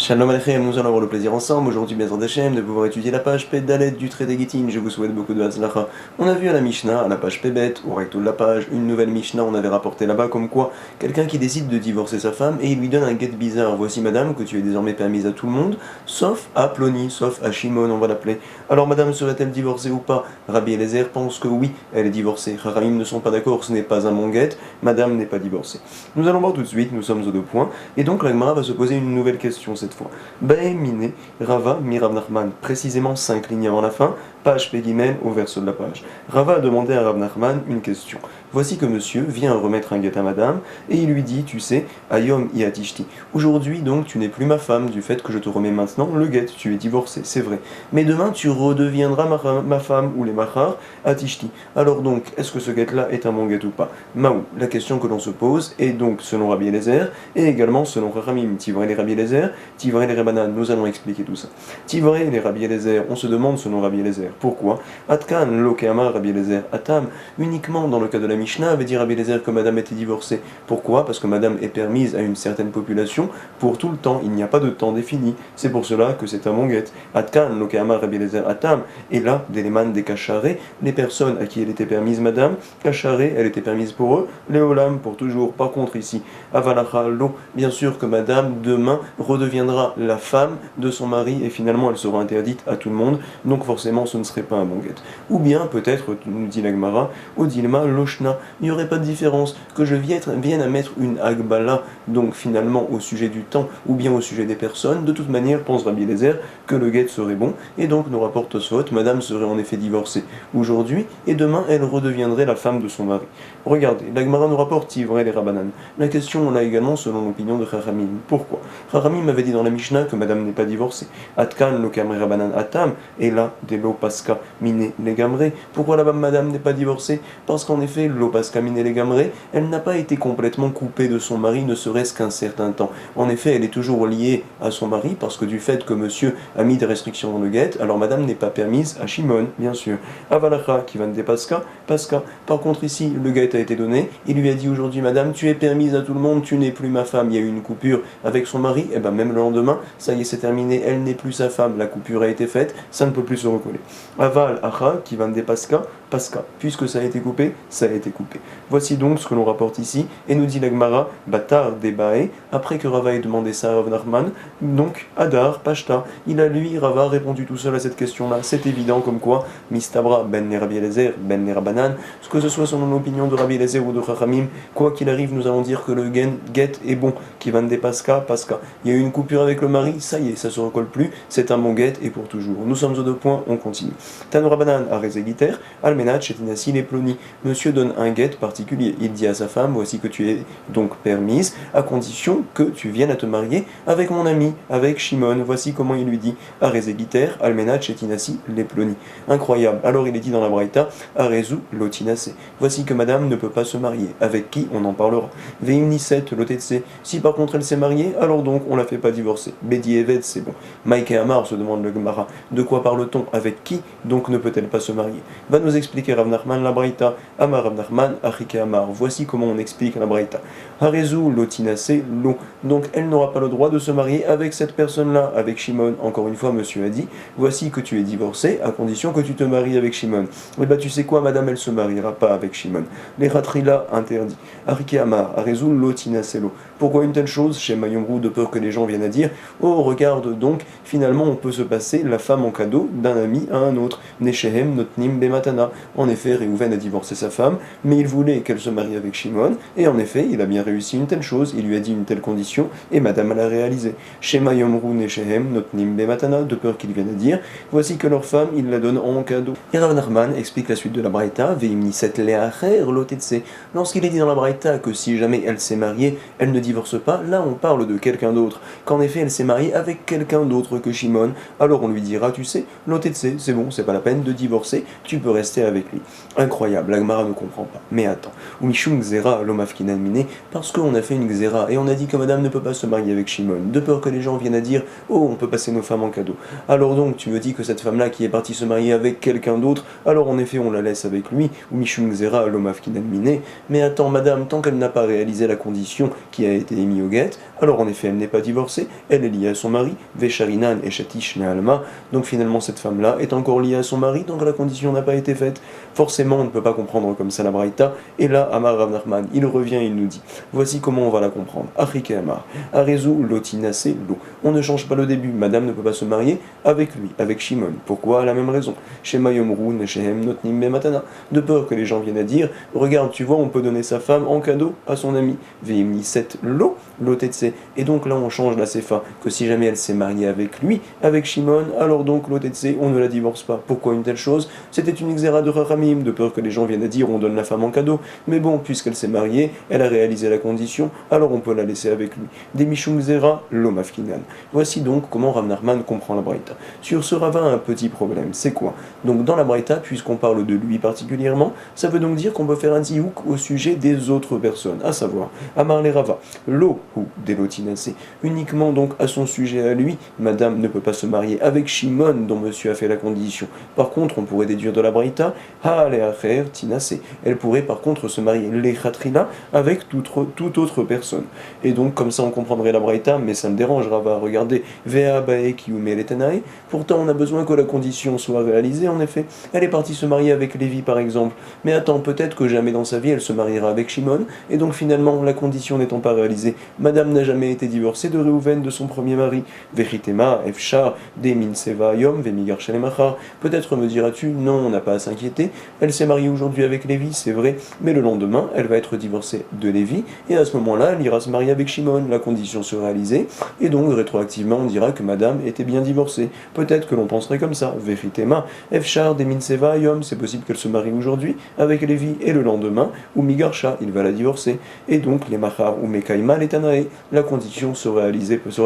Shalom Aleichem, nous allons avoir le plaisir ensemble, aujourd'hui Bezrat Hashem, de pouvoir étudier la page Dalet du traité Gittin. Je vous souhaite beaucoup de Hatzlacha. On a vu à la Mishnah, à la page Bet, au recto de la page, une nouvelle Mishnah, on avait rapporté là-bas comme quoi quelqu'un qui décide de divorcer sa femme et il lui donne un get bizarre. Voici madame, que tu es désormais permise à tout le monde, sauf à Ploni, sauf à Shimon, on va l'appeler. Alors madame serait-elle divorcée ou pas? Rabbi Eliezer pense que oui, elle est divorcée. Chachamim ne sont pas d'accord, ce n'est pas un bon get, madame n'est pas divorcée. Nous allons voir tout de suite, nous sommes aux deux points, et donc la Gemara va se poser une nouvelle question cette fois. Baemine, Rava, Mirav Nachman, précisément 5 lignes avant la fin, page Pegimel au verso de la page. Rava a demandé à Rav Nachman une question. Voici que monsieur vient remettre un guet à madame, et il lui dit, tu sais, Ayom Iatishti. Aujourd'hui donc tu n'es plus ma femme, du fait que je te remets maintenant le guet, tu es divorcé, c'est vrai. Mais demain tu redeviendras ma femme, ou les machar, Atishti. Alors donc, est-ce que ce guet-là est un bon guet ou pas? Maou, la question que l'on se pose, est donc selon Rabbi Eliezer, et également selon Chachamim, Tivrei les Rabbi Eliezer, Tivrei les Rebanan, nous allons expliquer tout ça. Tivrei les Rabbi Eliezer, on se demande selon Rabbi Eliezer, pourquoi? Atkan, Lokeama, Rabbi Eliezer, Atam, uniquement dans le cas de la Mishnah, avait dit Rabbi Eliezer que madame était divorcée. Pourquoi? Parce que madame est permise à une certaine population pour tout le temps, il n'y a pas de temps défini. C'est pour cela que c'est un bon guet. Atkan, Lokeama, Rabbi Eliezer, Atam, et là, d'élémans des Kacharé, les personnes à qui elle était permise madame, Kacharé, elle était permise pour eux, Léolam, pour toujours. Par contre ici, Avalacha, Lo, bien sûr que madame, demain, redeviendra la femme de son mari et finalement elle sera interdite à tout le monde, donc forcément ce ne serait pas un bon guet. Ou bien peut-être, nous dit l'Agmara, au Dilma Loshna, il n'y aurait pas de différence que je vienne à mettre une Agbala, donc finalement au sujet du temps ou bien au sujet des personnes, de toute manière pense Rabbi Eliezer que le guet serait bon, et donc nous rapporte Tosfot, madame serait en effet divorcée aujourd'hui, et demain elle redeviendrait la femme de son mari. Regardez, l'Agmara nous rapporte Tivrei les Rabanan. La question on l'a également selon l'opinion de Chachamim. Pourquoi? Chachamim avait dit dans la Mishnah que madame n'est pas divorcée. Atkan lo kamre Rabanan atam, et là, des lo paska mine les gamré. Pourquoi là-bas madame n'est pas divorcée? Parce qu'en effet, lo paska mine les gamré, elle n'a pas été complètement coupée de son mari, ne serait-ce qu'un certain temps. En effet, elle est toujours liée à son mari, parce que du fait que monsieur a mis des restrictions dans le guet, alors madame n'est pas permise à Shimon, bien sûr. Avalacha qui va de paska, paska. Par contre ici, le guet a été donné, il lui a dit aujourd'hui madame, tu es permise à tout le monde, tu n'es plus ma femme, il y a eu une coupure avec son mari, et bien même le lendemain, ça y est, c'est terminé, elle n'est plus sa femme, la coupure a été faite, ça ne peut plus se recoller. Aval, acha, qui va de paska, paska. Puisque ça a été coupé, ça a été coupé. Voici donc ce que l'on rapporte ici, et nous dit l'Agmara, Batar Debae, après que Rava ait demandé ça à Rav Nachman, donc Adar, Pashta, il a lui, Rava, répondu tout seul à cette question-là, c'est évident comme quoi, Mistabra, Ben les Rabbi Eliezer, Ben les Rabanan, ce que ce soit selon l'opinion de Rabbi Eliezer ou de Chachamim, quoi qu'il arrive, nous allons dire que le guet est bon, qui va de paska, paska. Il y a eu une coupure avec le mari, ça y est, ça se recolle plus, c'est un bon guet et pour toujours. Nous sommes aux deux points, on continue. Tanu Rabanan, Arezegiter, Almenat, Chetinasi, les Ploni. Monsieur donne un guet particulier. Il dit à sa femme, voici que tu es donc permise, à condition que tu viennes à te marier avec mon ami, avec Shimon. Voici comment il lui dit, Arezegiter, Almenat, Chetinasi, les Ploni. Incroyable. Alors il est dit dans la Braïta, Arezu, Lotinase. Voici que madame ne peut pas se marier. Avec qui on en parlera. Veimniset, Lotetse. Si par contre elle s'est mariée, alors donc on la fait pas divorcer. Bedi Eved, c'est bon. Maïke Amar, se demande le Gemara. De quoi parle-t-on? Avec qui donc ne peut-elle pas se marier? Va nous expliquer Rav Nachman la Braïta. Amar Rav Nachman, Achike Amar. Voici comment on explique la Braïta. Harezu, Lotinase, Lo. Donc elle n'aura pas le droit de se marier avec cette personne-là, avec Shimon. Encore une fois, monsieur a dit, voici que tu es divorcé, à condition que tu te maries avec Shimon. Eh bien tu sais quoi, madame, elle se mariera pas avec Shimon. Les ratrila interdits. Achike Amar, Harezu, Lotinase, Lo. Pourquoi une telle chose chez Mayomrou, de peur que les gens viennent à dire, oh regarde donc, finalement on peut se passer la femme en cadeau d'un ami à un autre. Neshehem notnim bematana. En effet, Réhouven a divorcé sa femme, mais il voulait qu'elle se marie avec Shimon, et en effet, il a bien réussi une telle chose, il lui a dit une telle condition, et madame l'a réalisé. Chez Mayomrou, Neshehem notnim bematana, de peur qu'il vienne à dire, voici que leur femme, il la donne en cadeau. Et Rav Nachman explique la suite de la Braïta, veimniset leacher lotetse. Lorsqu'il est dit dans la Braïta que si jamais elle s'est mariée, elle ne divorce pas, là on parle de quelqu'un d'autre, qu'en effet elle s'est mariée avec quelqu'un d'autre que Shimon, alors on lui dira, tu sais, l'otetse, c'est bon, c'est pas la peine de divorcer, tu peux rester avec lui. Incroyable, la Gemara ne comprend comprends pas. Mais attends, ou Mishum Gzera, l'homme afkinan miné, parce qu'on a fait une Gzera, et on a dit que madame ne peut pas se marier avec Shimon, de peur que les gens viennent à dire, oh, on peut passer nos femmes en cadeau. Alors donc, tu me dis que cette femme-là qui est partie se marier avec quelqu'un d'autre, alors en effet, on la laisse avec lui, ou Mishum Gzera, l'homme afkinan miné, mais attends, madame, tant qu'elle n'a pas réalisé la condition qui a été émise au guet, alors en effet, elle n'est pas divorcée, elle est liée à son mari, Vesharinan et Shatish Nealma, donc finalement, cette femme-là est encore liée à son mari, donc la condition n'a pas été faite. Forcément, on ne peut pas comprendre comme ça la Braïta, et là, Amar Rav Nachman, il revient et il nous dit, voici comment on va la comprendre. Achike Amar, Arezu Lotinase Lo. On ne change pas le début, madame ne peut pas se marier avec lui, avec Shimon. Pourquoi? La même raison. Shema Yomrun et Shehem Notnim Bematana. De peur que les gens viennent à dire, regarde, tu vois, on peut donner sa femme en cadeau à son ami. Veimni set Lo, Lotetse. Et donc là, on change la Sefa, que si jamais elle s'est mariée avec lui, avec Shimon, alors donc Lotetse, on ne la divorce pas. Pourquoi une telle chose? C'était une exéra de Rahamim, de peur que les gens viennent à dire, on donne la femme en cadeau. Mais bon, puisqu'elle s'est mariée, elle a réalisé la condition, alors on peut la laisser avec lui. Des Mishum Zera, l'Omafkinan. Voici donc comment Rav Nachman comprend la Braïta. Sur ce Rava, un petit problème, c'est quoi? Donc dans la Braïta, puisqu'on parle de lui particulièrement, ça veut donc dire qu'on peut faire un ziouk au sujet des autres personnes, à savoir, Amar le Rava, Lo ou Delotinase, uniquement donc à son sujet à lui, madame ne peut pas se marier avec Shimon dont monsieur a fait la condition. Par contre, on pourrait déduire de la Braïta, Ha le Acher Tinase. Elle pourrait par contre se marier l'Echatrila avec toute autre personne. Et donc comme ça on comprendrait la Braïta, mais ça me dérange Rava, regardez, Vea Bae Kiume Letanae, pourtant on a besoin que la condition soit réalisée en effet. Elle est partie se marier avec Lévi par exemple, mais attends, peut-être que jamais dans sa vie elle se mariera avec Shimon, et donc finalement la condition n'étant pas réalisée, madame n'a jamais été divorcée de Réhouven de son premier mari. Vechitema, Efchar, Demin Seva Yom, Vemigar Shalemachar. Peut-être me diras-tu, non, on n'a pas à s'inquiéter, elle s'est mariée aujourd'hui avec Lévi, c'est vrai, mais le lendemain, elle va être divorcée de Lévi, et à ce moment-là, elle ira se marier avec Shimon, la condition sera réalisée, et donc rétroactivement, on dira que madame était bien divorcée. Peut-être que l'on penserait comme ça, Vechitema, Efchar, Demin Seva Yom, c'est possible qu'elle se marie aujourd'hui avec Lévi, et le lendemain, ou Migarsha, il va la divorcer, et donc les Machar ou Mekaima, les Tanae, la condition sera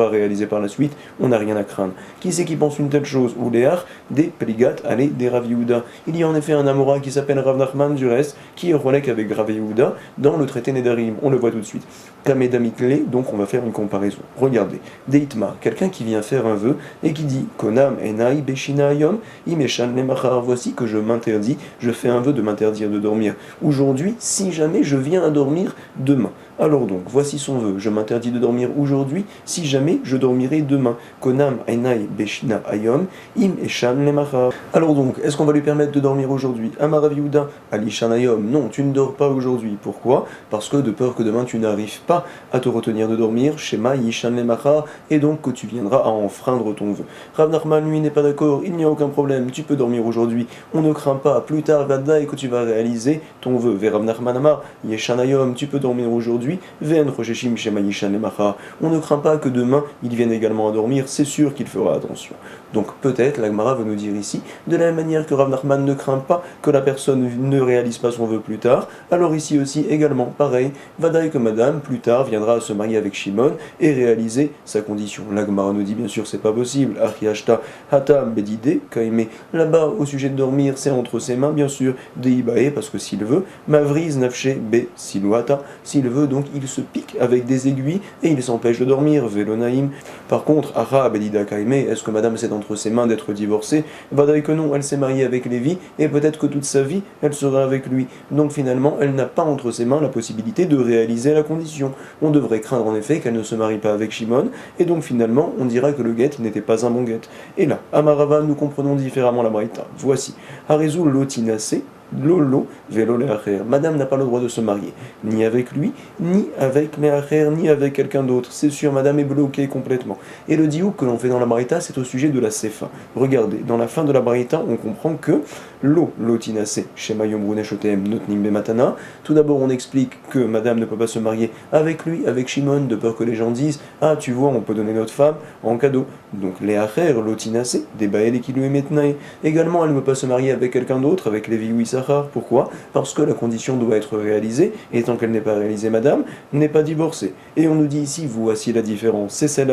réalisée par la suite, on n'a rien à craindre. Qui c'est qui pense une telle chose? Ou Léar, des Pligat, allez, des Rav Yehuda. Il y a en effet un Amora qui s'appelle Rav Nachman du reste, qui est relèque avec Rav Yehuda dans le traité Nedarim, on le voit tout de suite. Kamedamitle, donc on va faire une comparaison. Regardez, Deitma, quelqu'un qui vient faire un vœu et qui dit Konam enai beshina yom imeshan lemachar, voici que je m'interdis, je fais un vœu de m'interdire de dormir aujourd'hui si jamais je viens à dormir demain. Alors donc, voici son vœu, je m'interdis de dormir aujourd'hui si jamais je dormirai demain. Konam enai beshina ayom im eshan lemachar. Alors donc, est-ce qu'on va lui permettre de dormir aujourd'hui? Amar Rav Yehuda, alishan ayom, non, tu ne dors pas aujourd'hui. Pourquoi? Parce que de peur que demain tu n'arrives pas à te retenir de dormir, Shema Yishan Lemachar, et donc que tu viendras à enfreindre ton vœu. Rav Nachman, lui, n'est pas d'accord, il n'y a aucun problème, tu peux dormir aujourd'hui, on ne craint pas, plus tard, Vadaï, que tu vas réaliser ton vœu. Ve Rav Nachman Amar, Yeshan Ayom, tu peux dormir aujourd'hui, Ven Rosheshim Shema Yishan Lemachar, on ne craint pas que demain il vienne également à dormir, c'est sûr qu'il fera attention. Donc peut-être, la Gemara va nous dire ici, de la même manière que Rav Nachman ne craint pas que la personne ne réalise pas son vœu plus tard, alors ici aussi également pareil, Vadaï que madame plus tard viendra à se marier avec Shimon et réaliser sa condition. La Gemara nous dit bien sûr c'est pas possible, Achiashta Hatam Bedide Kaime. Là-bas au sujet de dormir c'est entre ses mains bien sûr, Deibae parce que s'il veut, Mavriz Nafshe Be Siluata, s'il veut donc il se pique avec des aiguilles et il s'empêche de dormir, Velonaim. Par contre, Acha Bedida Kaime, est-ce que madame c'est entre ses mains d'être divorcée? Vadaï que non, elle s'est mariée avec Lévi et peut-être que toute sa vie elle sera avec lui. Donc finalement elle n'a pas entre ses mains la possibilité de réaliser la condition. On devrait craindre en effet qu'elle ne se marie pas avec Shimon, et donc finalement on dira que le guet n'était pas un bon guet. Et là, à Marava, nous comprenons différemment la Braïta. Voici, Harezu Lotinase, Lolo, Velo Leacher. Madame n'a pas le droit de se marier, ni avec lui, ni avec Leacher, ni avec quelqu'un d'autre. C'est sûr, madame est bloquée complètement. Et le diouk que l'on fait dans la Braïta, c'est au sujet de la Sefa. Regardez, dans la fin de la Braïta, on comprend que Lotinase, Shema Yomrune Shotem Notnim Bematana. Tout d'abord, on explique que madame ne peut pas se marier avec lui, avec Shimon, de peur que les gens disent ah, tu vois, on peut donner notre femme en cadeau. Donc, Leacher, Lotinase, des Baël et qui lui metnae. Également, elle ne peut pas se marier avec quelqu'un d'autre, avec Lévi ou Issa. Issachar. Pourquoi? Parce que la condition doit être réalisée, et tant qu'elle n'est pas réalisée, madame n'est pas divorcée. Et on nous dit ici, voici la différence. C'est ça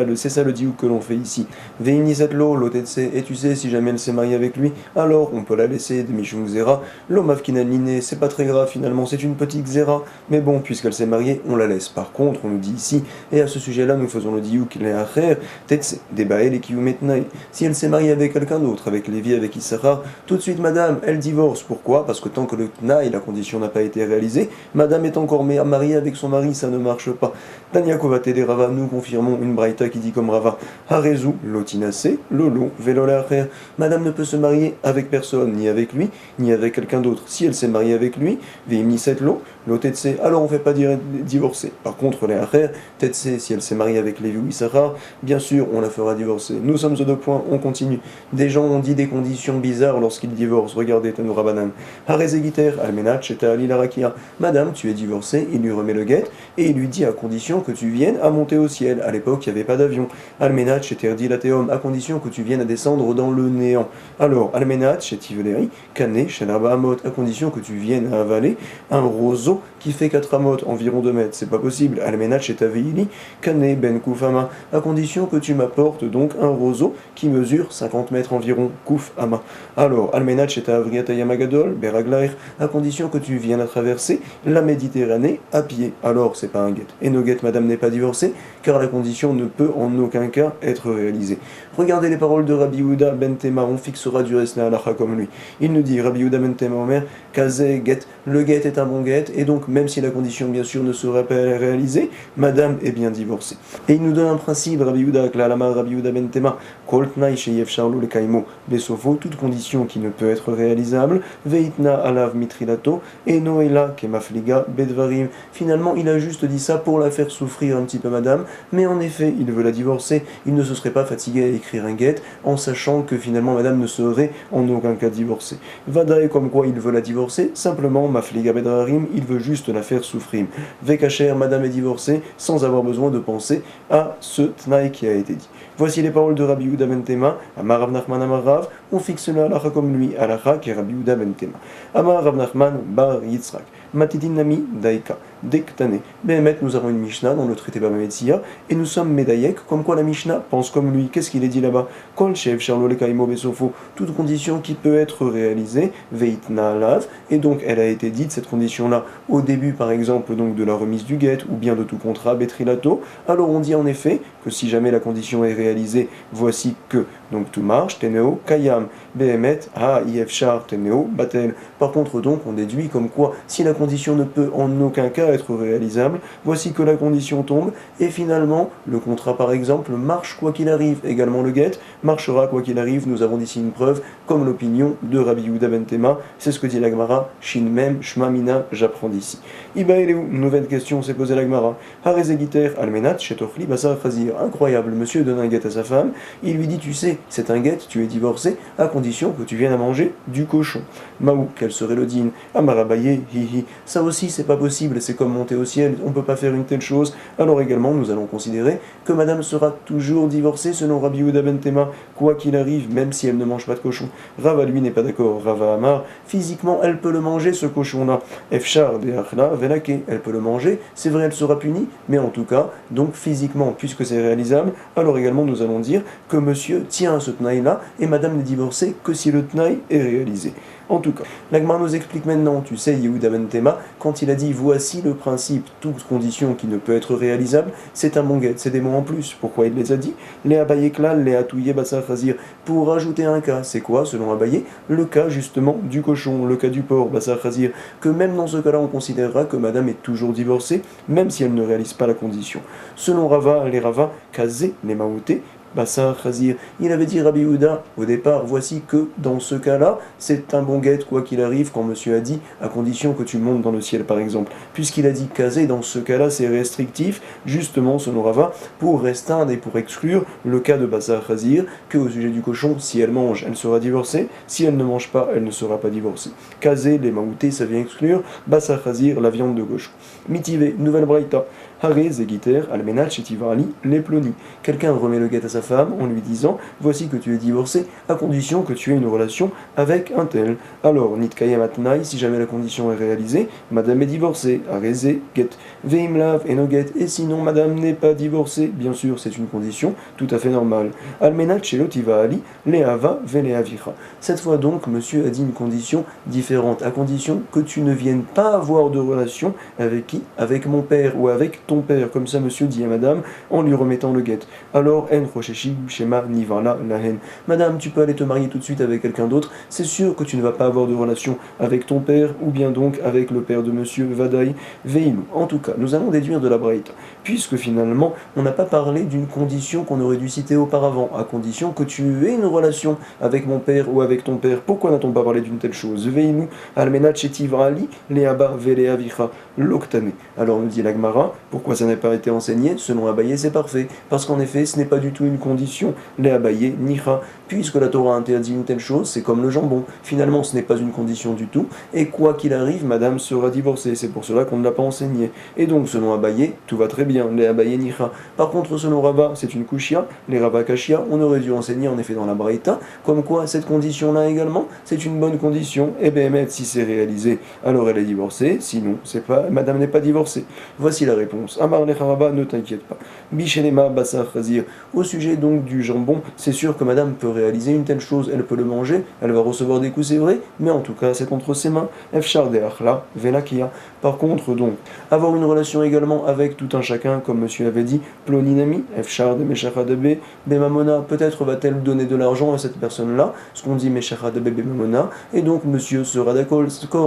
le diouk que l'on fait ici. Veinisatlo, lotetse, et tu sais, si jamais elle s'est mariée avec lui, alors on peut la laisser, de Mishum Zera. L'omavkinaliné, c'est pas très grave finalement, c'est une petite Zera. Mais bon, puisqu'elle s'est mariée, on la laisse. Par contre, on nous dit ici, et à ce sujet-là, nous faisons le diouk, les acher, tetse, débael et kiumetnaï. Si elle s'est mariée avec quelqu'un d'autre, avec Lévi, avec Issachar, tout de suite, madame, elle divorce. Pourquoi? Parce que tant que le tnaï, la condition n'a pas été réalisée, madame est encore mariée avec son mari, ça ne marche pas. Danyakova Tede Rava, nous confirmons une braïta qui dit comme Rava, Harezu, lotinase, lolo, velolacher. Madame ne peut se marier avec personne, ni avec lui, ni avec quelqu'un d'autre. Si elle s'est mariée avec lui, veimnisetlo, lotetse, alors on ne fait pas divorcer. Par contre, les acher, tetse, si elle s'est mariée avec Lévi ou Issachar, bien sûr, on la fera divorcer. Nous sommes aux deux points, on continue. Des gens ont dit des conditions bizarres lorsqu'ils divorcent. Regardez, Tanoura Banan. Harezegiter, almenach, et ali larakia. Madame, tu es divorcée, il lui remet le guet, et il lui dit à condition que tu viennes à monter au ciel. À l'époque, il n'y avait pas d'avion. Almenach, et erdilateum, à condition que tu viennes à descendre dans le néant. Alors, almenach, et tiveleri, kane, shenarba amot, à condition que tu viennes à avaler un roseau qui fait 4 amot, environ 2 mètres. C'est pas possible. Almenach, et taveili, kane, ben kufama, à condition que tu m'apportes donc un roseau qui mesure 50 mètres environ, kouf ama. Alors, almenach, et avriata yamagadol, beraglair, à condition que tu viennes à traverser la Méditerranée à pied. Alors, c'est pas un guet. Et no guet, madame n'est pas divorcée, car la condition ne peut en aucun cas être réalisée. Regardez les paroles de Rabbi Yehuda ben Tema, on fixera du reste la halacha comme lui. Il nous dit, Rabbi Yehuda ben Tema Omer, Kazé guet, le guet est un bon guet, et donc même si la condition bien sûr ne sera pas réalisée, madame est bien divorcée. Et il nous donne un principe, Rabbi Yehuda, Klalama, Rabbi Yehuda ben Tema, Koltnaï sheyev charlo le kaimo, besofo, toute condition qui ne peut être réalisable, veitna alav mitrilato, et noela kemafliga bedvarim. Finalement, il a juste dit ça pour la faire souffrir un petit peu madame, mais en effet, il veut la divorcer, il ne se serait pas fatigué à écrire un guet, en sachant que finalement madame ne serait en aucun cas divorcée. Vadae comme quoi il veut la divorcer, simplement mafliga bedvarim, il veut juste la faire souffrir. Vekacher, madame est divorcée, sans avoir besoin de penser à ce tnaï qui a été dit. Voici les paroles de Rabbi Yehuda ben Tema, Amar Rav Nachman Amar Rav, on fixe la halacha comme lui, halacha qui est Rabbi Yehuda ben Tema. Amar Rav Nachman bar Yitzrak, Matidin Nami Daika, Dektane. Behemet, nous avons une Mishnah dans le traité Baba Metzia, et nous sommes Médaïek, comme quoi la Mishnah pense comme lui. Qu'est-ce qu'il est dit là-bas? Kol Shev Charlo le Kaimo Besofo, toute condition qui peut être réalisée, Veitna Lav, et donc elle a été dite, cette condition-là, au début par exemple donc de la remise du guet, ou bien de tout contrat, Betrilato. Alors on dit en effet que si jamais la condition est réalisée, voici que, donc tout marche, Teneo Kayam, Behemet, Ha Yefchar, Teneo Batel. Par contre donc on déduit comme quoi, si la condition ne peut en aucun cas être réalisable, voici que la condition tombe, et finalement, le contrat par exemple marche quoi qu'il arrive, également le guet marchera quoi qu'il arrive, nous avons ici une preuve, comme l'opinion de Rabbi Yehuda ben Tema, c'est ce que dit l'Agmara, Shin Mem, Shmamina, j'apprends d'ici. Iba Eleu, une nouvelle question s'est posée l'Agmara, Harezegiter, Almenat, Chetochli, Basar Khazir, incroyable, monsieur donne un guet à sa femme, il lui dit, tu sais, c'est un guet, tu es divorcé, à condition que tu viennes à manger du cochon. Maou, quel serait le din? Amarabaye, hihi, ça aussi c'est pas possible, c'est comme monter au ciel, on peut pas faire une telle chose. Alors également, nous allons considérer que madame sera toujours divorcée selon Rabbi Yehuda ben Tema, quoi qu'il arrive, même si elle ne mange pas de cochon. Rava, lui, n'est pas d'accord. Rava Amar, physiquement, elle peut le manger, ce cochon-là. Efchar de Achla, Velake, elle peut le manger, c'est vrai, elle sera punie, mais en tout cas, donc physiquement, puisque c'est réalisable, alors également, nous allons dire que monsieur tient à ce tnaï-là, et madame n'est divorcée que si le tnaï est réalisé. En tout cas, l'Agmar nous explique maintenant, tu sais, Yehuda ben Tema, quand il a dit voici le principe, toute condition qui ne peut être réalisable, c'est un bon guet, c'est des mots en plus. Pourquoi il les a dit? Les Abayeklal, les Atouye Bassar Khazir, pour rajouter un cas. C'est quoi, selon Abaye? Le cas justement du cochon, le cas du porc, Bassar Khazir, que même dans ce cas-là, on considérera que madame est toujours divorcée, même si elle ne réalise pas la condition. Selon Rava, les Rava, Kazé, les Maouté, Bassar Khazir, il avait dit Rabbi Yehuda au départ, voici que dans ce cas-là, c'est un bon guet quoi qu'il arrive, quand monsieur a dit, à condition que tu montes dans le ciel par exemple. Puisqu'il a dit Kazé, dans ce cas-là c'est restrictif, justement selon Rava, pour restreindre et pour exclure le cas de Bassar Khazir, que au sujet du cochon, si elle mange, elle sera divorcée, si elle ne mange pas, elle ne sera pas divorcée. Kazé, les maoutés, ça vient exclure Bassar Khazir, la viande de cochon. Mitivé, nouvelle braïta. Hare zegiter almenat shetivali les ploni. Quelqu'un remet le guet à sa femme en lui disant voici que tu es divorcé à condition que tu aies une relation avec un tel. Alors, nitkayem atnaï, si jamais la condition est réalisée, madame est divorcée, areze get, veimlav et no get, et sinon madame n'est pas divorcée, bien sûr c'est une condition tout à fait normale. Almenat shelotiva ali, leava veleavira. Cette fois donc, monsieur a dit une condition différente, à condition que tu ne viennes pas avoir de relation avec qui? Avec mon père ou avec ton père, comme ça monsieur dit à madame en lui remettant le guet. Alors, en rocheshi shema nivala la haine. Madame, tu peux aller te marier tout de suite avec quelqu'un d'autre, c'est sûr que tu ne vas pas avoir de relation avec ton père ou bien donc avec le père de monsieur Vadaï Veilou. En tout cas, nous allons déduire de la braïta, puisque finalement, on n'a pas parlé d'une condition qu'on aurait dû citer auparavant, à condition que tu aies une relation avec mon père ou avec ton père. Pourquoi n'a-t-on pas parlé d'une telle chose? Veilou, almenat chetivali, leaba veleavicha, l'octane. Alors nous dit l'Agmara, pourquoi ça n'a pas été enseigné? Selon Abaye, c'est parfait, parce qu'en effet, ce n'est pas du tout une condition, les Abaye, nicha, puisque la Torah interdit une telle chose, c'est comme le jambon. Finalement, ce n'est pas une condition du tout, et quoi qu'il arrive, madame sera divorcée, c'est pour cela qu'on ne l'a pas enseigné. Et donc, selon Abaye, tout va très bien, les Abaye nicha. Par contre, selon Rava, c'est une kushia, les Rava kashia, on aurait dû enseigner en effet dans la Braïta, comme quoi cette condition-là également, c'est une bonne condition, et bien, si c'est réalisé, alors elle est divorcée, sinon, c'est pas, madame n'est pas divorcée. Voici la réponse. Amar lecharaba, ne t'inquiète pas. Bishenema basar chazir. Au sujet donc du jambon, c'est sûr que madame peut réaliser une telle chose, elle peut le manger, elle va recevoir des coups, c'est vrai, mais en tout cas, c'est entre ses mains. Efshar de achla, velakia. Par contre, donc, avoir une relation également avec tout un chacun, comme monsieur avait dit, ploninami, efshar de meshachadabe, bemamona, peut-être va-t-elle donner de l'argent à cette personne-là, ce qu'on dit meshachadabe bemamona, et donc monsieur sera d'accord,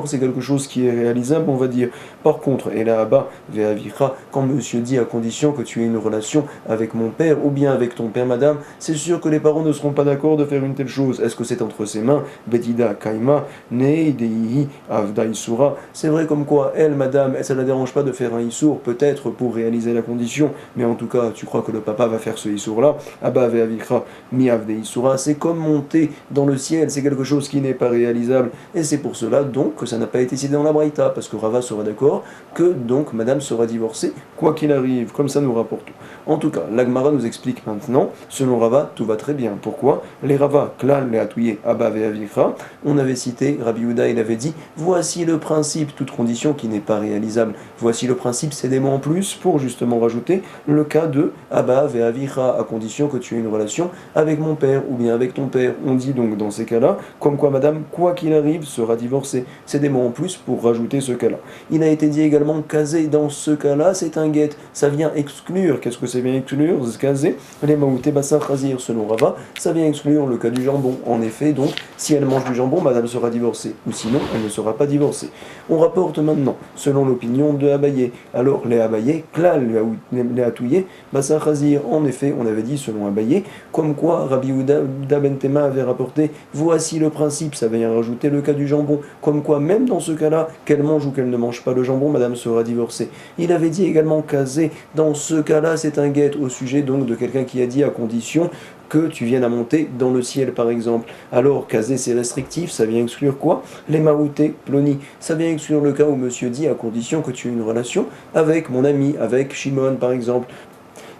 c'est quelque chose qui est réalisable, on va dire. Par contre, et là-bas, veavira, quand monsieur dit à condition que tu aies une relation avec mon père ou bien avec ton père, madame, c'est sûr que les parents ne seront pas d'accord de faire une telle chose. Est-ce que c'est entre ses mains? Bedida kaima, neideihi avda isura. C'est vrai comme quoi, elle, madame, ça ne la dérange pas de faire un issour, peut-être pour réaliser la condition, mais en tout cas, tu crois que le papa va faire ce issour-là? Abba veavira, mi avde isura, c'est comme monter dans le ciel, c'est quelque chose qui n'est pas réalisable, et c'est pour cela donc que ça n'a pas été cité dans la Braïta, parce que Rava sera d'accord que donc madame sera divorcée, quoi qu'il arrive, comme ça nous rapportons. En tout cas, l'Agmara nous explique maintenant, selon Rava, tout va très bien. Pourquoi? Les Rava, klal, les atouye, abba ve'avicha, on avait cité, Rabbi Yehuda, il avait dit, voici le principe, toute condition qui n'est pas réalisable. Voici le principe, c'est des mots en plus pour justement rajouter le cas de abba ve'avicha, à condition que tu aies une relation avec mon père ou bien avec ton père. On dit donc dans ces cas-là, comme quoi madame, quoi qu'il arrive, sera divorcée. C'est des mots en plus pour rajouter ce cas-là. Il a été dit également casé, dans ce cas-là, c'est un guet. Ça vient exclure, qu'est-ce que ça vient exclure? Casé, les maouté bassin chazir, selon Rava, ça vient exclure le cas du jambon. En effet, donc, si elle mange du jambon, madame sera divorcée, ou sinon, elle ne sera pas divorcée. On rapporte maintenant, selon l'opinion de Abaye. Alors, les Abaye, klal, les atouye, bassin chazir. En effet, on avait dit, selon Abaye, comme quoi Rabbi Yehuda ben Tema avait rapporté, voici le principe, ça vient rajouter le cas du jambon, comme quoi même dans ce cas-là, qu'elle mange ou qu'elle ne mange pas le jambon, madame sera divorcée. Il avait dit également casé, dans ce cas-là, c'est un guet au sujet donc de quelqu'un qui a dit à condition que tu viennes à monter dans le ciel par exemple. Alors, casé c'est restrictif, ça vient exclure quoi? Les maouté, ploni. Ça vient exclure le cas où monsieur dit à condition que tu aies une relation avec mon ami, avec Shimon par exemple.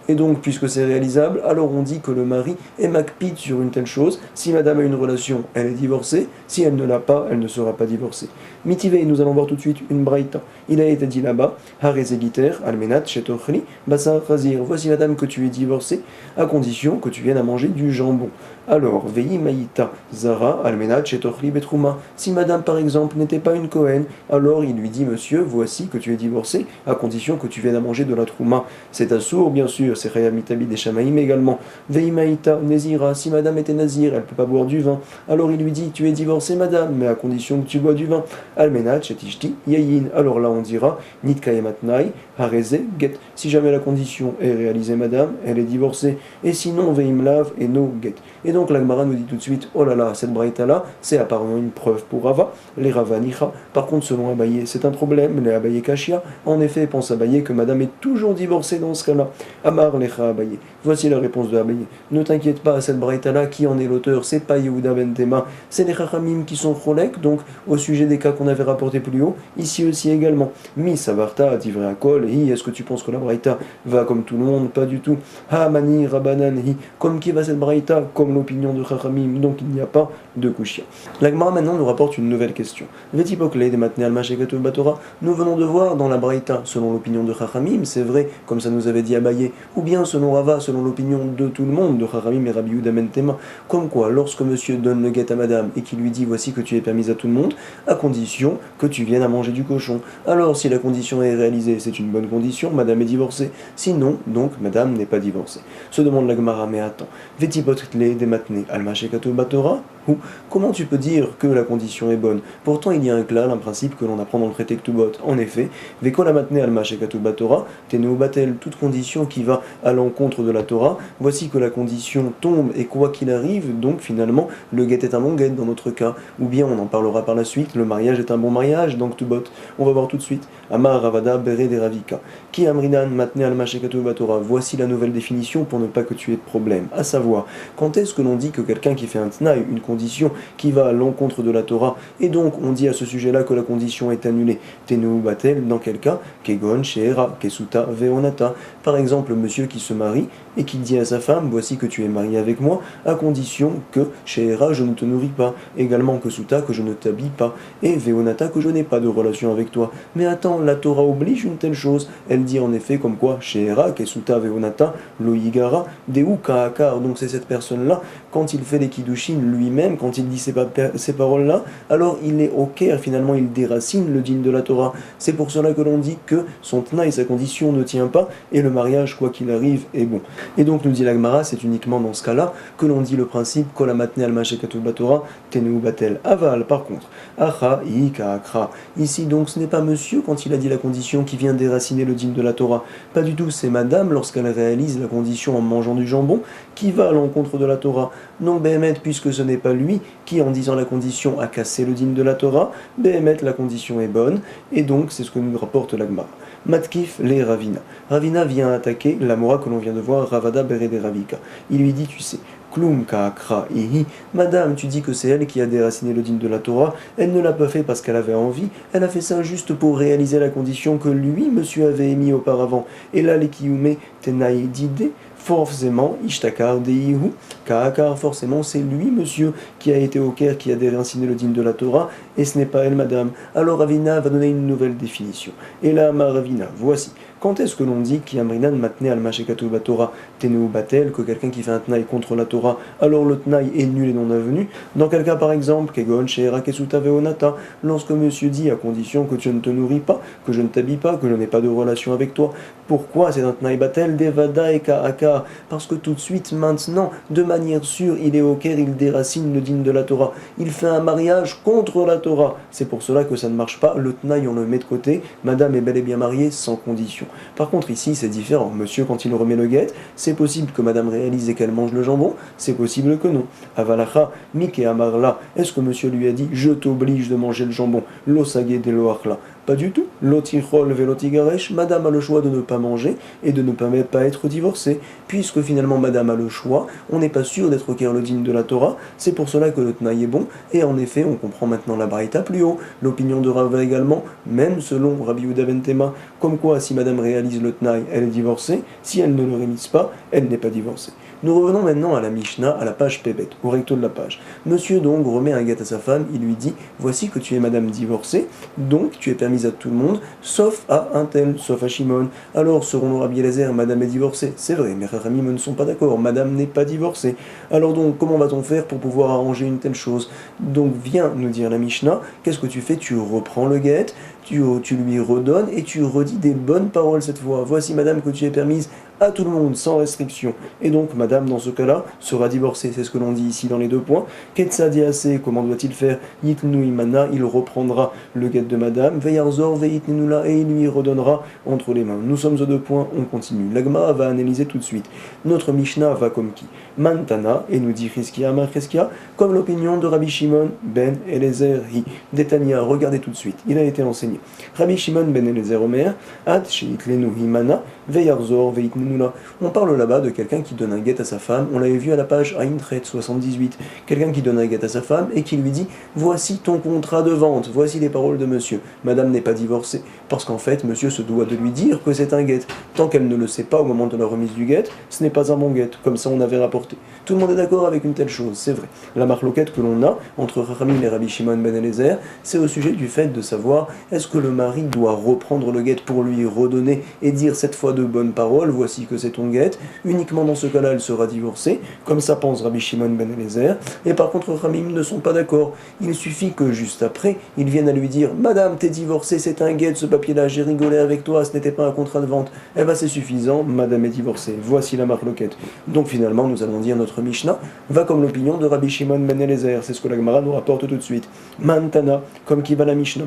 Et donc, puisque c'est réalisable, alors on dit que le mari est macpite sur une telle chose. Si madame a une relation, elle est divorcée. Si elle ne l'a pas, elle ne sera pas divorcée. Mitivei, nous allons voir tout de suite une braïta. Il a été dit là-bas, Harezegiter, Almenat, Shetochri, Basar Khazir. Voici madame que tu es divorcée, à condition que tu viennes à manger du jambon. Alors, Veyi Maïta, Zara, Almenat, Shetochri, Betrouma. Si madame, par exemple, n'était pas une Cohen, alors il lui dit, monsieur, voici que tu es divorcé, à condition que tu viennes à manger de la Trouma. C'est assourd, bien sûr, c'est Khayamitabi des Shamaïm également. Veyi Maïta, Nezira. Si madame était nazir, elle ne peut pas boire du vin. Alors il lui dit, tu es divorcée, madame, mais à condition que tu bois du vin. Almenat, Shetishti, Yayin. Alors là, on dira, Nitkayematnai, Hareze, Get. Si jamais la condition est réalisée, madame, elle est divorcée. Et sinon, Veimlav et no Get. Et donc la Gemara nous dit tout de suite, oh là là, cette braïta-là, c'est apparemment une preuve pour Rava, les Rava Nicha. Par contre, selon Abaye, c'est un problème, les Abaye Kashia. En effet, pense Abaye que madame est toujours divorcée dans ce cas-là. Amar Lecha Abaye. Voici la réponse de Abaye. Ne t'inquiète pas, cette braïta-là, qui en est l'auteur, c'est pas Yehuda ben Tema, c'est les Chachamim qui sont cholek, donc au sujet des cas qu'on avait rapportés plus haut, ici aussi également. Mi Savarta, Divrei Akol, hi, est-ce que tu penses que la braïta va comme tout le monde? Pas du tout. Ha Mani Rabanan, hi, comme qui va cette braïta? Comme l'opinion de Chachamim, donc il n'y a pas de Kushia. La Gemara maintenant nous rapporte une nouvelle question. Vetipokle de Matne Almashekatu Batora, nous venons de voir dans la braïta, selon l'opinion de Chachamim, c'est vrai, comme ça nous avait dit Abaye, ou bien selon Rava, selon l'opinion de tout le monde, de Chachamim et Rabbi Yehuda ben Tema, comme quoi, lorsque monsieur donne le guet à madame et qu'il lui dit voici que tu es permise à tout le monde, à condition que tu viennes à manger du cochon. Alors, si la condition est réalisée, c'est une bonne condition, madame est divorcée. Sinon, donc, madame n'est pas divorcée. Se demande la Gemara, mais attends, Vetipokle de Matne Almashekatu Batora, ou comment tu peux dire que la condition est bonne? Pourtant, il y a un klal, un principe que l'on apprend dans le traité Ktubot. En effet, Vekola Matne Almashekatu Batora, Teneu Batel, toute condition qui va à l'encontre de la Torah, voici que la condition tombe et quoi qu'il arrive, donc finalement, le guet est un bon guet dans notre cas, ou bien on en parlera par la suite, le mariage est un bon mariage dans Ktubot. On va voir tout de suite. Amar Ravada Bere de Ravika. Ki Amrinan Matne Almashekatu Batora. Voici la nouvelle définition pour ne pas que tu aies de problème. À savoir, quand est-ce que l'on dit que quelqu'un qui fait un tnaï, une condition qui va à l'encontre de la Torah, et donc on dit à ce sujet-là que la condition est annulée? Teneu Batel, dans quel cas? Kegon, Sheera, Kesuta, Veonata. Par exemple, monsieur qui se marie et qui dit à sa femme, voici que tu es marié avec moi, à condition que Sheera, je ne te nourris pas, également que Suta, que je ne t'habille pas, et Veonata, que je n'ai pas de relation avec toi. Mais attends, la Torah oblige une telle chose. Elle dit en effet comme quoi Sheera, Kesuta, Veonata, Loïgara, Deu Kaakar. Donc c'est cette personne-là, quand il fait les Kiddushin lui-même, quand il dit ces paroles-là, alors il est au Caire, finalement il déracine le din de la Torah. C'est pour cela que l'on dit que son tnaï, sa condition ne tient pas, et le mariage, quoi qu'il arrive, est bon. Et donc nous dit la Gemara, c'est uniquement dans ce cas-là que l'on dit le principe Kol Amatne Almashekatu Batora, Teneu Batel. Aval, par contre, Acha, Ika, Akra. Ici donc ce n'est pas monsieur quand il a dit la condition qui vient déraciner le din de la Torah. Pas du tout, c'est madame lorsqu'elle réalise la condition en mangeant du jambon qui va à l'encontre de la Torah. Non, Béhémet, puisque ce n'est pas lui qui, en disant la condition, a cassé le din de la Torah, Béhémet, la condition est bonne, et donc c'est ce que nous rapporte la Gemara. Matkif les Ravina. Ravina vient attaquer la Mora que l'on vient de voir, Ravada Bere de Ravika. Il lui dit, tu sais, Klum Kaakra Ihi, madame, tu dis que c'est elle qui a déraciné le din de la Torah, elle ne l'a pas fait parce qu'elle avait envie, elle a fait ça juste pour réaliser la condition que lui, monsieur, avait émis auparavant. Et là, les Kiyume Tenaï Dide, forcément, Ishtakar Deihu, Kaakar, forcément, c'est lui, monsieur, qui a été au Caire, qui a déraciné le din de la Torah, et ce n'est pas elle, madame. Alors Ravina va donner une nouvelle définition. Et là, ma Ravina, voici. Quand est-ce que l'on dit qu'Yamrinan matne al-mashekatu batora teneu batel, que quelqu'un qui fait un tnaï contre la Torah, alors le tnaï est nul et non avenu? Dans quel cas, par exemple, kegon sheera kesuta veonata, lorsque monsieur dit à condition que tu ne te nourris pas, que je ne t'habille pas, que je n'ai pas de relation avec toi, pourquoi c'est un tnaï batel devada et kaaka? Parce que tout de suite, maintenant, de manière sûre, il est au Caire, il déracine le din de la Torah, il fait un mariage contre la Torah. C'est pour cela que ça ne marche pas, le tnaï on le met de côté, madame est bel et bien mariée sans condition. Par contre ici c'est différent, monsieur quand il remet le guet, c'est possible que madame réalise et qu'elle mange le jambon, c'est possible que non. Avalacha, Mike Amarla, est-ce que monsieur lui a dit je t'oblige de manger le jambon, l'osage de loachla? Pas du tout. Lotichol velotigaresh, madame a le choix de ne pas manger et de ne pas être divorcée. Puisque finalement madame a le choix, on n'est pas sûr d'être au Caire le din de la Torah, c'est pour cela que le tnaï est bon, et en effet on comprend maintenant la braïta plus haut, l'opinion de Rava également, même selon Rabbi Yehuda ben Tema, comme quoi si madame réalise le tnaï, elle est divorcée, si elle ne le réalise pas, elle n'est pas divorcée. Nous revenons maintenant à la Mishnah, à la page Pébet, au recto de la page. Monsieur donc remet un guet à sa femme, il lui dit « Voici que tu es madame divorcée, donc tu es permise à tout le monde, sauf à un tel, sauf à Shimon. » Alors, selon Rabbi Eliezer, madame est divorcée. C'est vrai, mais Chachamim ne sont pas d'accord, madame n'est pas divorcée. Alors donc, comment va-t-on faire pour pouvoir arranger une telle chose? Donc, viens nous dire la Mishnah, qu'est-ce que tu fais? Tu reprends le guet, tu lui redonnes et tu redis des bonnes paroles cette fois. Voici madame que tu es permise à tout le monde, sans restriction. Et donc, madame, dans ce cas-là, sera divorcée. C'est ce que l'on dit ici dans les 2 points. Ketsadiase, comment doit-il faire? Yitnu imana, il reprendra le guet de madame. Veyarzor, veyitnenula, et il lui redonnera entre les mains. Nous sommes aux 2 points, on continue. L'Agma va analyser tout de suite. Notre Mishnah va comme qui? Mantana, et nous dit Chizkia, Amar Chizkia, comme l'opinion de Rabbi Shimon ben Eliezer hi. Détania, regardez tout de suite, il a été enseigné. Rabbi Shimon ben Eliezer Omer, Ad sheitlenu himana, veyarzor veitnenula. On parle là-bas de quelqu'un qui donne un guet à sa femme, on l'avait vu à la page Aintret 78. Quelqu'un qui donne un guet à sa femme et qui lui dit: voici ton contrat de vente, voici les paroles de monsieur. Madame n'est pas divorcée, parce qu'en fait, monsieur se doit de lui dire que c'est un guet. Tant qu'elle ne le sait pas au moment de la remise du guet, ce n'est pas un bon guet, comme ça on avait rapporté. Tout le monde est d'accord avec une telle chose, c'est vrai. La marloquette que l'on a entre Chachamim et Rabbi Shimon ben Eliezer, c'est au sujet du fait de savoir est-ce que le mari doit reprendre le guet pour lui redonner et dire cette fois de bonnes paroles, voici que c'est ton guet. Uniquement dans ce cas-là, elle sera divorcée, comme ça pense Rabbi Shimon ben Eliezer. Et par contre, Chachamim ne sont pas d'accord. Il suffit que juste après, ils viennent à lui dire: madame, t'es divorcée, c'est un guet, ce papier-là, j'ai rigolé avec toi, ce n'était pas un contrat de vente. Eh ben c'est suffisant, madame est divorcée. Voici la marloquette. Donc finalement, nous allons dire notre Mishnah va comme l'opinion de Rabbi Shimon ben Eliezer. C'est ce que la Gemara nous rapporte tout de suite. Mantana, comme qui va la Mishnah.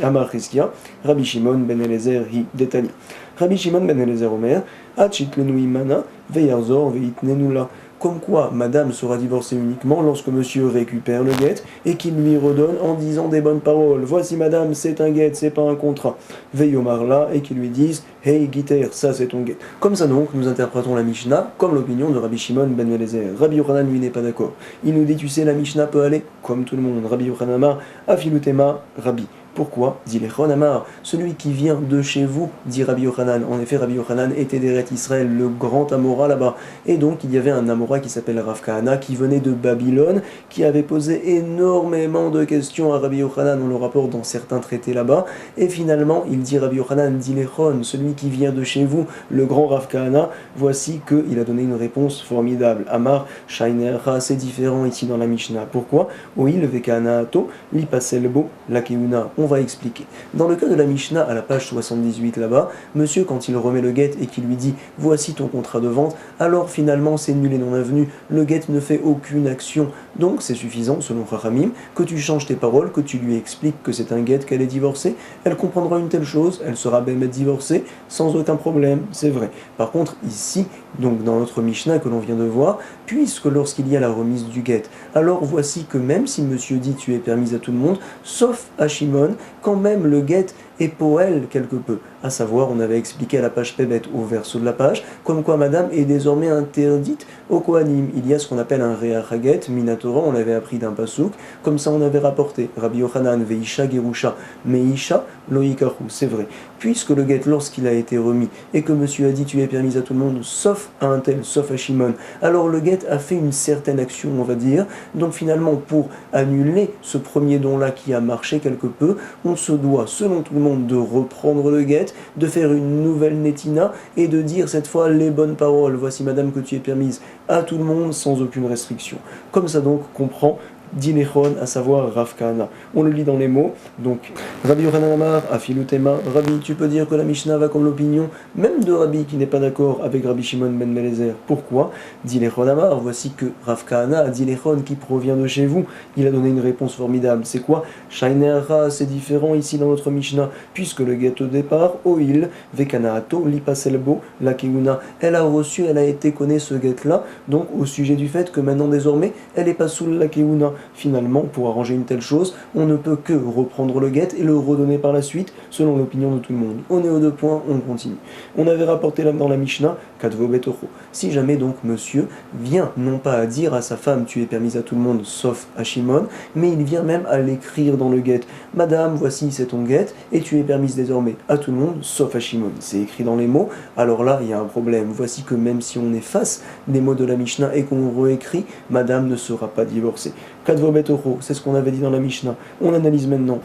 Amar Chizkia, Rabbi Shimon ben Eliezer hi detani. Rabbi Shimon ben Eliezer Omer, Achitlenu imana, veyarzor veitnenula. Comme quoi, madame sera divorcée uniquement lorsque monsieur récupère le guet et qu'il lui redonne en disant des bonnes paroles. Voici madame, c'est un guet, c'est pas un contrat. Veillomar là et qu'il lui dise: hey Giter, ça c'est ton guet. Comme ça donc, nous interprétons la Mishnah comme l'opinion de Rabbi Shimon ben Eliezer. Rabbi Yochanan lui n'est pas d'accord. Il nous dit: tu sais, la Mishnah peut aller comme tout le monde. Rabbi Yochanan Amar, Afilutema, Rabbi. Pourquoi? Dit Lechon Amar, celui qui vient de chez vous, dit Rabbi Yochanan. En effet, Rabbi Yochanan était d'Eret Israël, le grand Amora là-bas. Et donc, il y avait un Amora qui s'appelle Rav Kahana, qui venait de Babylone, qui avait posé énormément de questions à Rabbi Yochanan. On le rapporte dans certains traités là-bas. Et finalement, il dit Rabbi Yochanan, dit Lechon, celui qui vient de chez vous, le grand Rav Kahana, voici qu'il a donné une réponse formidable. Amar, Shainera, c'est différent ici dans la Mishnah. Pourquoi? Oui, le Vekana Ato, Lipaselbo, la Keuna. On va expliquer. Dans le cas de la Mishnah, à la page 78 là-bas, monsieur, quand il remet le guet et qu'il lui dit: voici ton contrat de vente, alors finalement c'est nul et non avenu, le guet ne fait aucune action. Donc c'est suffisant, selon Chachamim, que tu changes tes paroles, que tu lui expliques que c'est un guet, qu'elle est divorcée, elle comprendra une telle chose, elle sera belle divorcée, sans aucun problème, c'est vrai. Par contre, ici, donc dans notre Mishnah que l'on vient de voir, puisque lorsqu'il y a la remise du guet, alors voici que même si monsieur dit tu es permise à tout le monde, sauf à Shimon, quand même le guet est poël quelque peu. À savoir, on avait expliqué à la page Pébet, au verso de la page, comme quoi madame est désormais interdite au Kohanim. Il y a ce qu'on appelle un Reachaget, Minatora, on l'avait appris d'un pasouk, comme ça on avait rapporté. Rabbi Yochanan, Veisha Gerusha, Meisha, Loikachu, c'est vrai. Puisque le guet, lorsqu'il a été remis, et que monsieur a dit tu es permise à tout le monde, sauf à un tel, sauf à Shimon, alors le guet a fait une certaine action, on va dire. Donc finalement, pour annuler ce premier don-là qui a marché quelque peu, on se doit, selon tout le monde, de reprendre le guet, de faire une nouvelle netina et de dire cette fois les bonnes paroles. Voici madame que tu es permise à tout le monde sans aucune restriction. Comme ça donc comprend Dilechon, à savoir Rav Kahana. On le lit dans les mots, donc Rabbi Yochanan Amar, Afilutema, Rabbi, tu peux dire que la Mishnah va comme l'opinion, même de Rabbi qui n'est pas d'accord avec Rabbi Shimon ben Eliezer. Pourquoi? Dilechon Amar, voici que Rav Kahana, Dilechon qui provient de chez vous, il a donné une réponse formidable. C'est quoi? Shainera, c'est différent ici dans notre Mishnah, puisque le guet au départ, Oil, Vekanaato, Lipaselbo, la Keuna, elle a reçu, elle a été connue ce guet-là, donc au sujet du fait que maintenant désormais, elle n'est pas sous la Keuna. Finalement, pour arranger une telle chose, on ne peut que reprendre le guet et le redonner par la suite, selon l'opinion de tout le monde. On est aux 2 points, on continue. On avait rapporté là dans la Mishnah, Katvo Betocho. Si jamais donc monsieur vient non pas à dire à sa femme tu es permise à tout le monde sauf à Shimon, mais il vient même à l'écrire dans le guet. Madame, voici c'est ton guet et tu es permise désormais à tout le monde sauf à Shimon. C'est écrit dans les mots, alors là il y a un problème. Voici que même si on efface les mots de la Mishnah et qu'on réécrit, madame ne sera pas divorcée. Kadvo Betoro, c'est ce qu'on avait dit dans la Mishnah. On analyse maintenant.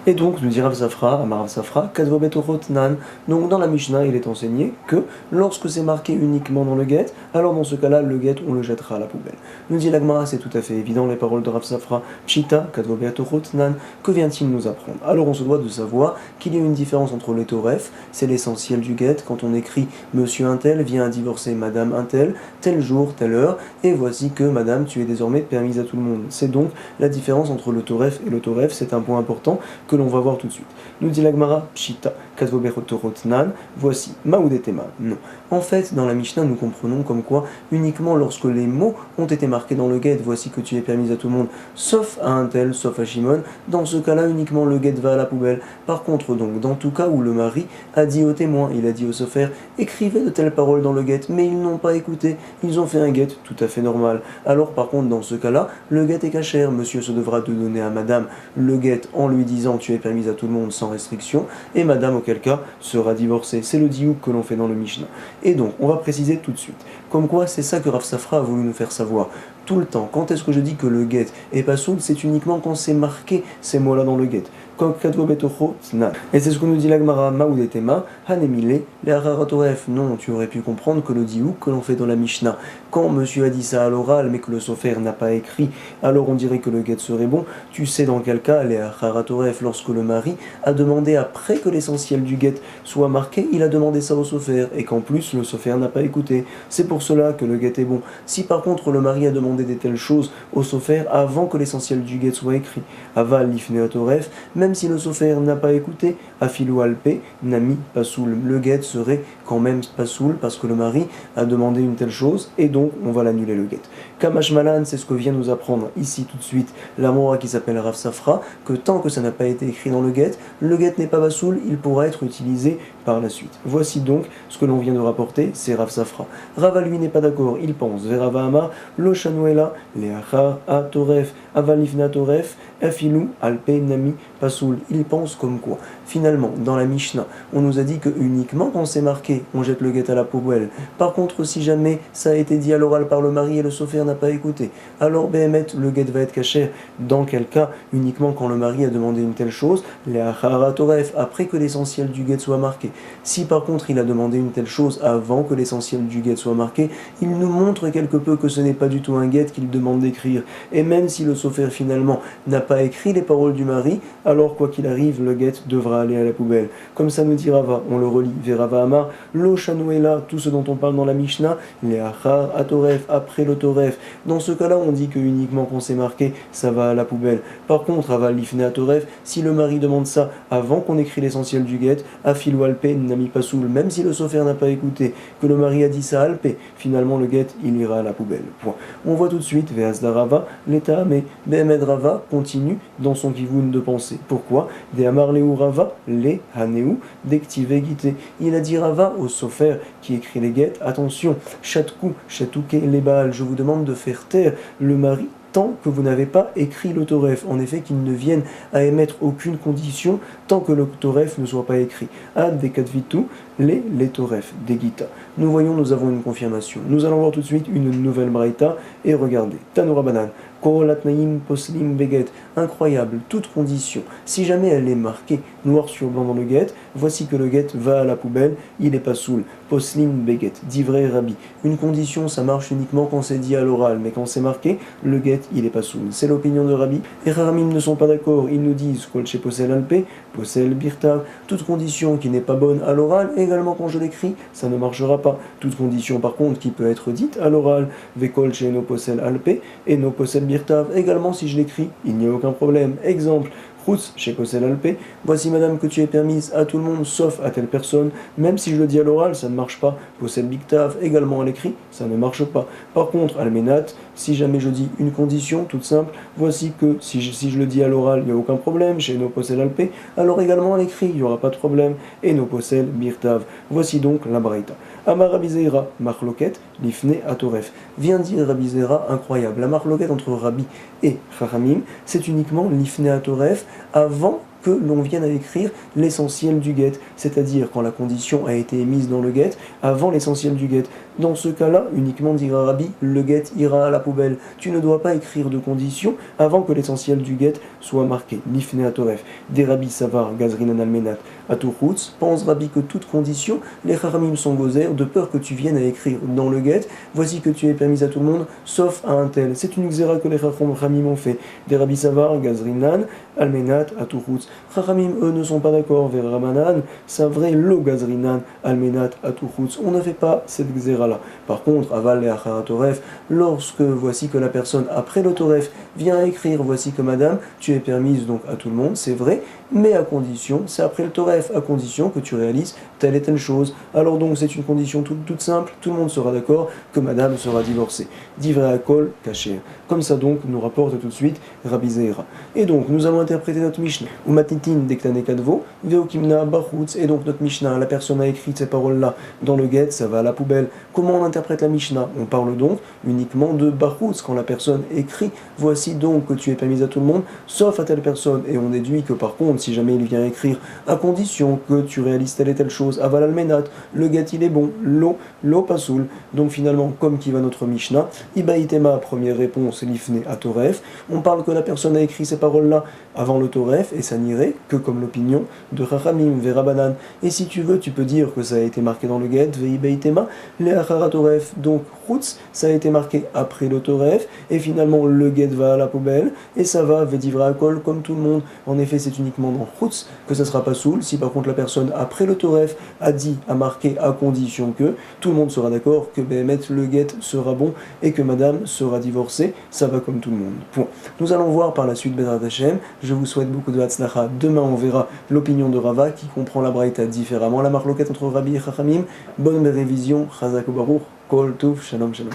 Et donc, nous dit Rav Safra, Amar Rav Safra, Kadvo Betorot Nan. Donc, dans la Mishnah, il est enseigné que lorsque c'est marqué uniquement dans le get, alors dans ce cas-là, le get, on le jettera à la poubelle. Nous dit l'Agmara, c'est tout à fait évident, les paroles de Rav Safra, Pshita, Kadvo Betorot Nan. Que vient-il nous apprendre? Alors, on se doit de savoir qu'il y a une différence entre les toref, c'est l'essentiel du get, quand on écrit Monsieur Untel vient divorcer Madame Untel, tel jour, telle heure, et voici que Madame, tu es désormais permise à tout le monde. C'est donc la différence entre le toref et le toref, c'est un point important que l'on va voir tout de suite. Nous dit l'Agmara, Pshita, Nan, voici, Maoudetema. Non. En fait, dans la Mishnah, nous comprenons comme quoi, uniquement lorsque les mots ont été marqués dans le get, voici que tu es permise à tout le monde, sauf à un tel, sauf à Shimon, dans ce cas-là, uniquement le get va à la poubelle. Par contre, donc, dans tout cas où le mari a dit au témoin, il a dit au sofer, écrivez de telles paroles dans le get, mais ils n'ont pas écouté, ils ont fait un get tout à fait normal. Alors, par contre, dans ce cas-là, le get est cachère, monsieur se devra de donner à madame le get en lui disant tu es permise à tout le monde sans restriction, et madame auquel cas sera divorcée. C'est le diouk que l'on fait dans le Mishnah. Et donc, on va préciser tout de suite. Comme quoi, c'est ça que Rav Safra a voulu nous faire savoir. Tout le temps, quand est-ce que je dis que le get est pas soul, c'est uniquement quand c'est marqué ces mots-là dans le get. Et c'est ce que nous dit l'Agmara, Maoudetema, Hanemile, les Haratoref. Non, tu aurais pu comprendre que le diouk que l'on fait dans la Mishnah, quand monsieur a dit ça à l'oral, mais que le sofer n'a pas écrit, alors on dirait que le get serait bon. Tu sais dans quel cas, les Haratoref, lorsque le mari a demandé après que l'essentiel du get soit marqué, il a demandé ça au sofer, et qu'en plus le sofer n'a pas écouté. C'est pour cela que le get est bon. Si par contre le mari a demandé des telles choses au sofer avant que l'essentiel du get soit écrit, Aval Lifneatoref, même si le sofer n'a pas écouté, Afilou Alpe, Nami Pasoul, le get serait quand même Pasoul parce que le mari a demandé une telle chose et donc on va l'annuler le get. Kamash Malan, c'est ce que vient nous apprendre ici tout de suite la Mora qui s'appelle Rav Safra, que tant que ça n'a pas été écrit dans le get n'est pas Pasoul, il pourra être utilisé par la suite. Voici donc ce que l'on vient de rapporter, c'est Rav Safra. Rava lui n'est pas d'accord, il pense Verava Amar, Lo Shanuela, Leachar, Atoref, Avalifna Toref, Afilou, Alpe, Nami, Pasoul. Il pense comme quoi, finalement, dans la Mishnah, on nous a dit que uniquement quand c'est marqué, on jette le get à la poubelle. Par contre, si jamais ça a été dit à l'oral par le mari et le sofer n'a pas écouté, alors Behemet, le get va être caché. Dans quel cas, uniquement quand le mari a demandé une telle chose, Leachar, Atoref, après que l'essentiel du get soit marqué. Si par contre il a demandé une telle chose avant que l'essentiel du get soit marqué, il nous montre quelque peu que ce n'est pas du tout un get qu'il demande d'écrire. Et même si le sofer finalement n'a pas écrit les paroles du mari, alors quoi qu'il arrive, le get devra aller à la poubelle. Comme ça nous dit Rava, on le relit, Verava Amar, Lo Shanuela, tout ce dont on parle dans la Mishnah, les Achar, Atoref, après le Toref. Dans ce cas-là, on dit que uniquement quand c'est marqué, ça va à la poubelle. Par contre, Ava Lifne Atoref, si le mari demande ça avant qu'on écrit l'essentiel du get, Afilou Alpe, Nami Pasoul, même si le sofer n'a pas écouté, que le mari a dit ça Alpe, finalement le get, il ira à la poubelle. Point. On voit tout de suite, Veasda Rava, l'État, mais Behemed Rava continue dans son kivoun de pensée. Pourquoi? De Amarleu Rava, les Haneu, d'Ektive Gite. Il a dit Rava au sofer qui écrit les guettes, attention, Chatkou, Chatouke, les Baal, je vous demande de faire taire le mari tant que vous n'avez pas écrit le Toref. En effet, qu'il ne vienne à émettre aucune condition tant que le Toref ne soit pas écrit. Ad dekatvitu, les Toref, des Gita. Nous voyons, nous avons une confirmation. Nous allons voir tout de suite une nouvelle braïta et regardez. Tanura Banan. Korolatnaim poslim beget. Incroyable, toute condition. Si jamais elle est marquée noir sur blanc dans le get, voici que le get va à la poubelle, il est pas soul. Poslim beget, d'ivrei rabbi. Une condition, ça marche uniquement quand c'est dit à l'oral, mais quand c'est marqué, le get, il est pas soul. C'est l'opinion de Rabbi. Et Rahamim ne sont pas d'accord, ils nous disent kol chez posel alpe, posel birtav. Toute condition qui n'est pas bonne à l'oral, également quand je l'écris, ça ne marchera pas. Toute condition par contre qui peut être dite à l'oral, vekol chez no posel alpe et no posel birtav, également si je l'écris, il n'y a aucun problème. Exemple, Routz chez Posel Alpe, voici madame que tu es permise à tout le monde sauf à telle personne, même si je le dis à l'oral, ça ne marche pas. Posel Biktav, également à l'écrit, ça ne marche pas. Par contre, Almenat, si jamais je dis une condition toute simple, voici que si je le dis à l'oral, il n'y a aucun problème, chez nos Posel Alpe, alors également à l'écrit, il n'y aura pas de problème, et nos Posel Birtav. Voici donc la Braïta. Amar Rabizeira, Marloket, Lifne Atoref. Vient dire Rabizeira, incroyable. La Marloket entre Rabbi et Chachamim, c'est uniquement Lifne Atoref avant que l'on vienne à écrire l'essentiel du get, c'est-à-dire quand la condition a été émise dans le get, avant l'essentiel du get. Dans ce cas-là, uniquement dira Rabbi, le get ira à la poubelle. Tu ne dois pas écrire de conditions avant que l'essentiel du get soit marqué. Lifne atoref, des Rabbi savar, gazrinan almenat, atuchutz, pense Rabbi que toute condition, les haramim sont gozer, de peur que tu viennes à écrire dans le get, voici que tu es permis à tout le monde, sauf à un tel. C'est une xéra que les haramim ont fait. Des Rabbi savar, gazrinan, almenat, atuchutz. Haramim, eux, ne sont pas d'accord. Vers Ramanan, c'est vrai, lo gazrinan, almenat, atuchutz. On ne fait pas cette xéra-là. Par contre, aval et acharatoref, lorsque voici que la personne après le toref vient à écrire, voici que madame, tu es permise donc à tout le monde, c'est vrai, mais à condition, c'est après le toref, à condition que tu réalises telle et telle chose. Alors donc c'est une condition toute simple, tout le monde sera d'accord que madame sera divorcée. Divrei akol kacher. Comme ça donc nous rapporte tout de suite Rabbi Zeira. Et donc nous allons interpréter notre Mishnah. Umatitin dektane kadvo, veokimna bachutz. Et donc notre Mishnah, la personne a écrit ces paroles-là dans le get, ça va à la poubelle. Comment on interprète la Mishnah? On parle donc uniquement de bachutz quand la personne écrit. Voici donc que tu es permise à tout le monde, sauf à telle personne. Et on déduit que par contre, si jamais il vient écrire, à condition que tu réalises telle et telle chose, aval almenat, le get il est bon, lo pasoul. Donc finalement, comme qui va notre Mishnah, ibaïtema, première réponse, lifne à toref. On parle que la personne a écrit ces paroles-là avant le toref, et ça n'irait que comme l'opinion de Chachamim, Verabanan. Et si tu veux, tu peux dire que ça a été marqué dans le get, veibaïtema, le acharatoref. Donc, chutz, ça a été marqué après le toref, et finalement le get va à la poubelle, et ça va vedivra akol comme tout le monde. En effet, c'est uniquement dans chutz que ça sera pas soul. Si par contre la personne après le toref a marqué à condition que tout le monde sera d'accord que Behemet le get sera bon et que madame sera divorcée, ça va comme tout le monde. Point. Nous allons voir par la suite Bezrat Hashem. Je vous souhaite beaucoup de hatzlacha. Demain on verra l'opinion de Rava qui comprend la braïta différemment, la marloquette entre Rabbi et Chachamim. Bonne révision, Chazak Baruch, Kol Tov, Shalom Shalom.